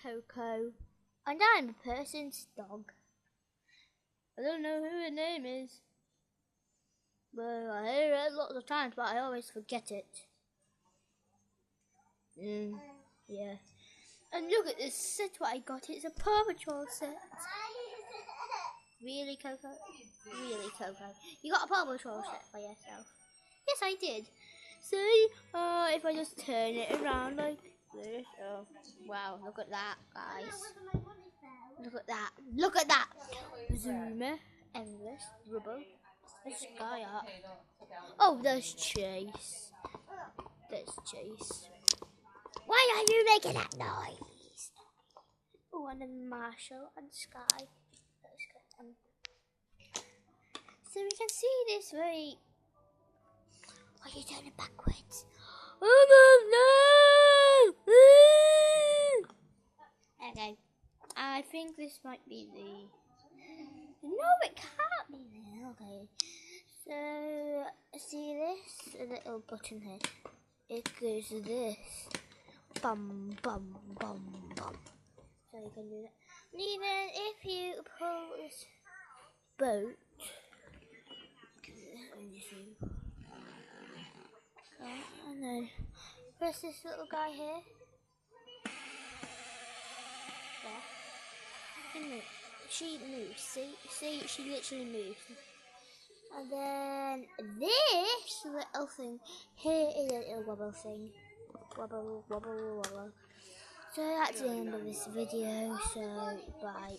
Coco, and I'm a person's dog. I don't know who her name is, but I hear it lots of times, but I always forget it. Yeah. And look at this set what I got. It's a Paw Patrol set. Really, Coco? Really, Coco? You got a Paw Patrol set by yourself? Yes, I did. See, if I just turn it around like this. Oh, wow, look at that, guys. Look at that. Look at that. Zoomer, endless, rubble, and sky art. Oh, there's Chase. There's Chase. Why are you making that noise? Oh, and then Marshall and Sky. So we can see this way. Why are you turning backwards? Oh no! Okay, I think this might be the. No, it can't be there. Okay, so see this little button here. It goes to this. Bum bum bum bum. So you can do that. And even if you pull this boat. And then press this little guy here. There. She moves. See, she literally moves. And then this little thing here is a little wobble thing. Wobble, wobble, wobble. So that's the end of this video. So bye.